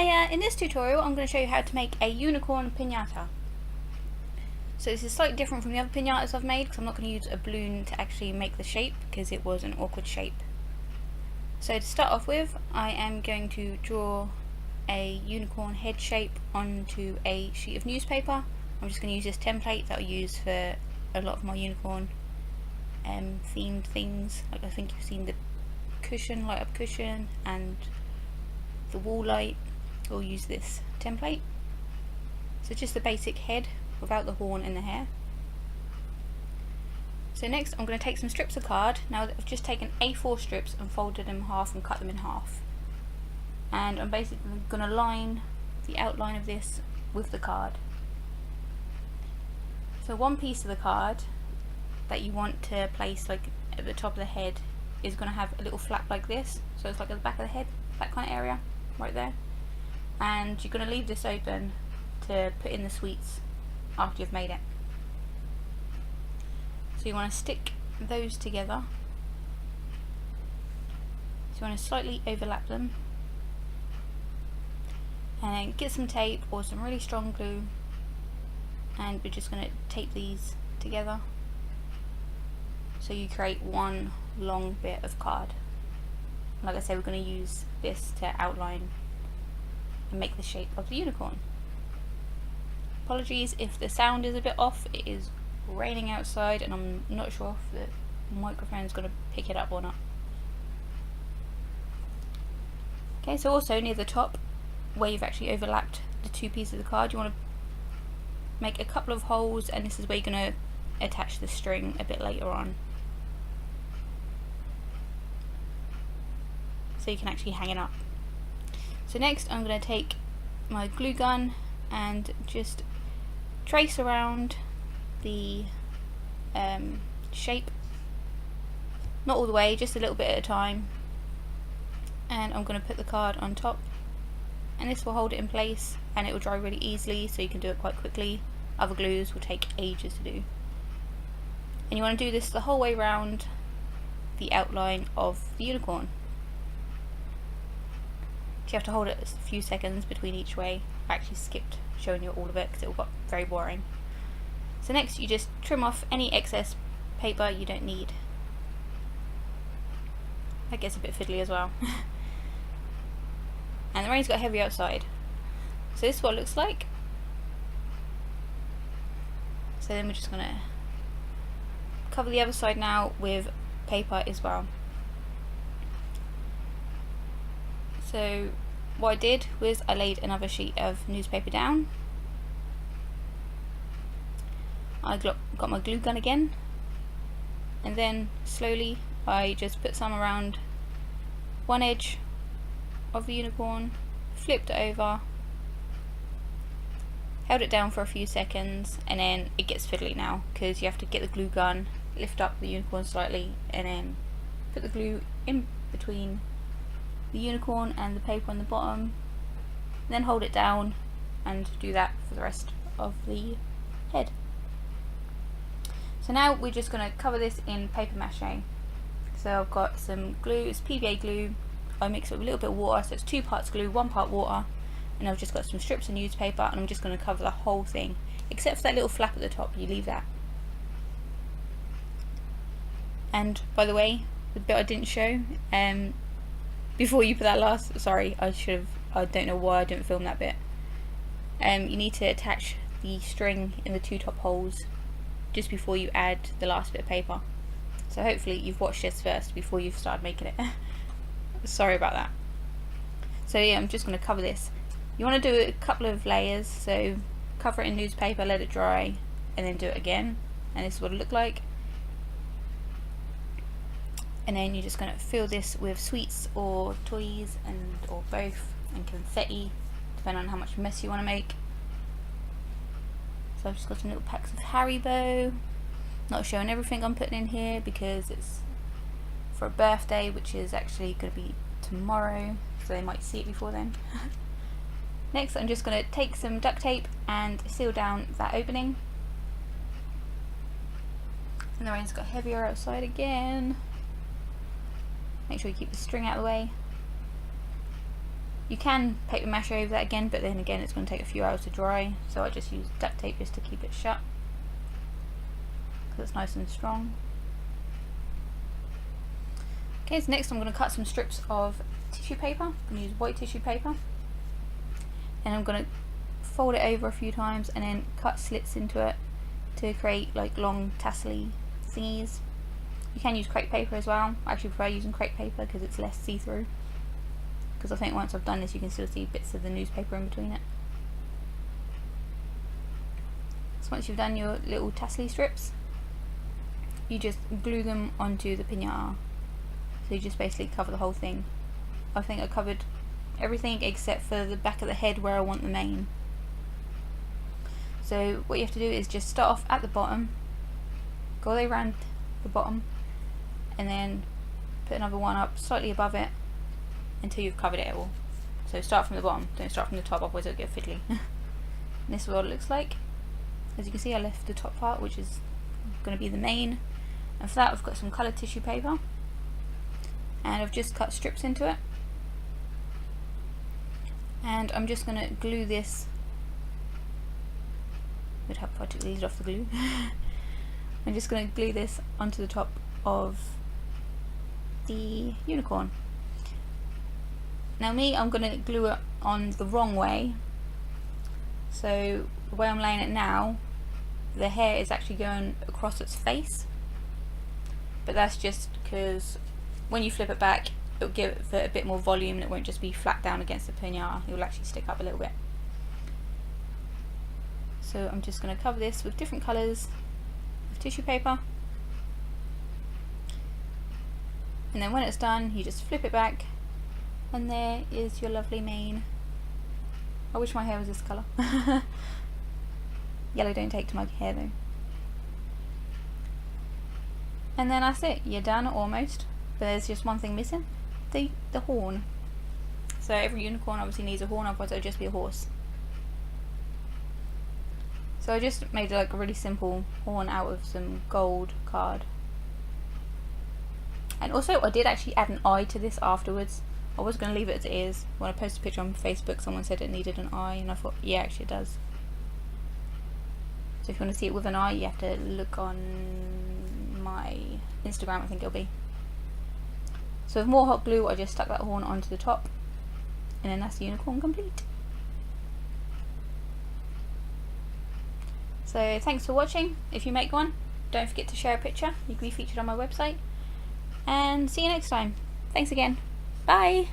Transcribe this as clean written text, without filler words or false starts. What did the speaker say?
Hiya! In this tutorial I'm going to show you how to make a unicorn piñata. So this is slightly different from the other piñatas I've made because I'm not going to use a balloon to actually make the shape because it was an awkward shape. So to start off with, I am going to draw a unicorn head shape onto a sheet of newspaper. I'm just going to use this template that I use for a lot of my unicorn themed things. Like I think you've seen the cushion, light up cushion, and the wall light. We'll use this template. So just the basic head without the horn and the hair. So next I'm going to take some strips of card. Now I've just taken A4 strips and folded them in half and cut them in half. And I'm basically going to line the outline of this with the card. So one piece of the card that you want to place like at the top of the head is going to have a little flap like this. So it's like at the back of the head, that kind of area right there. And you're going to leave this open to put in the sweets after you've made it. So you want to stick those together. So you want to slightly overlap them, and then get some tape or some really strong glue, and we're just going to tape these together so you create one long bit of card. Like I said, we're going to use this to outline and make the shape of the unicorn. Apologies if the sound is a bit off, it is raining outside and I'm not sure if the microphone is going to pick it up or not. Okay, so also near the top where you've actually overlapped the two pieces of the card, you want to make a couple of holes, and this is where you're going to attach the string a bit later on, so you can actually hang it up. So next I'm going to take my glue gun and just trace around the shape, not all the way, just a little bit at a time, and I'm going to put the card on top, and this will hold it in place and it will dry really easily, so you can do it quite quickly. Other glues will take ages to do, and you want to do this the whole way around the outline of the unicorn. You have to hold it a few seconds between each way. I actually skipped showing you all of it because it got very boring. So next you just trim off any excess paper you don't need. That gets a bit fiddly as well. And the rain's got heavy outside. So this is what it looks like. So then we're just going to cover the other side now with paper as well. So what I did was I laid another sheet of newspaper down. I got my glue gun again, and then slowly I just put some around one edge of the unicorn, flipped it over, held it down for a few seconds, and then it gets fiddly now because you have to get the glue gun, lift up the unicorn slightly, and then put the glue in between the unicorn and the paper on the bottom, then hold it down and do that for the rest of the head. So now we're just going to cover this in paper mache. So I've got some glue, it's PVA glue, I mix it with a little bit of water, so it's 2 parts glue, 1 part water, and I've just got some strips of newspaper, and I'm just going to cover the whole thing, except for that little flap at the top, you leave that. And by the way, the bit I didn't show, before you put that last, sorry, I don't know why I didn't film that bit. You need to attach the string in the 2 top holes just before you add the last bit of paper. So hopefully you've watched this first before you've started making it. Sorry about that. So yeah, I'm just going to cover this. You want to do a couple of layers, so cover it in newspaper, let it dry, and then do it again. And this is what it looked like. And then you're just going to fill this with sweets or toys, or both, and confetti, depending on how much mess you want to make. So I've just got some little packs of Haribo. Not showing everything I'm putting in here because it's for a birthday, which is actually going to be tomorrow, so they might see it before then. Next I'm just going to take some duct tape and seal down that opening. And the rain's got heavier outside again. Make sure you keep the string out of the way. You can paper mache over that again, but then again it's going to take a few hours to dry, so I just use duct tape just to keep it shut because it's nice and strong. Okay, so next I'm going to cut some strips of tissue paper. I'm going to use white tissue paper, and I'm going to fold it over a few times and then cut slits into it to create like long tassely thingies. You can use crepe paper as well. I actually prefer using crepe paper because it's less see-through, because I think once I've done this you can still see bits of the newspaper in between it. So once you've done your little tassely strips, you just glue them onto the piñata. So you just basically cover the whole thing. I think I covered everything except for the back of the head where I want the mane. So what you have to do is just start off at the bottom, go all the way around the bottom, and then put another one up slightly above it until you've covered it all. So start from the bottom, don't start from the top, otherwise it'll get fiddly. And this is what it looks like. As you can see, I left the top part, which is going to be the mane, and for that I've got some coloured tissue paper, and I've just cut strips into it, and I'm just going to glue this. Would help if I took the lid off the glue. I'm just going to glue this onto the top of the unicorn. Now I'm going to glue it on the wrong way. So the way I'm laying it now, the hair is actually going across its face, but that's just because when you flip it back it'll give it a bit more volume and it won't just be flat down against the piñata, it will actually stick up a little bit. So I'm just going to cover this with different colours of tissue paper, and then when it's done you just flip it back and there is your lovely mane. I wish my hair was this colour. Yellow don't take to my hair though. And then that's it, you're done almost, but there's just one thing missing, the horn. So every unicorn obviously needs a horn, otherwise it would just be a horse. So I just made like a really simple horn out of some gold card. And also I did actually add an eye to this afterwards. I was going to leave it as it is. When I posted a picture on Facebook someone said it needed an eye, and I thought yeah, actually it does. So if you want to see it with an eye you have to look on my Instagram, I think it'll be. So with more hot glue I just stuck that horn onto the top, and then that's the unicorn complete. So thanks for watching. If you make one, don't forget to share a picture. You can be featured on my website. And see you next time. Thanks again. Bye!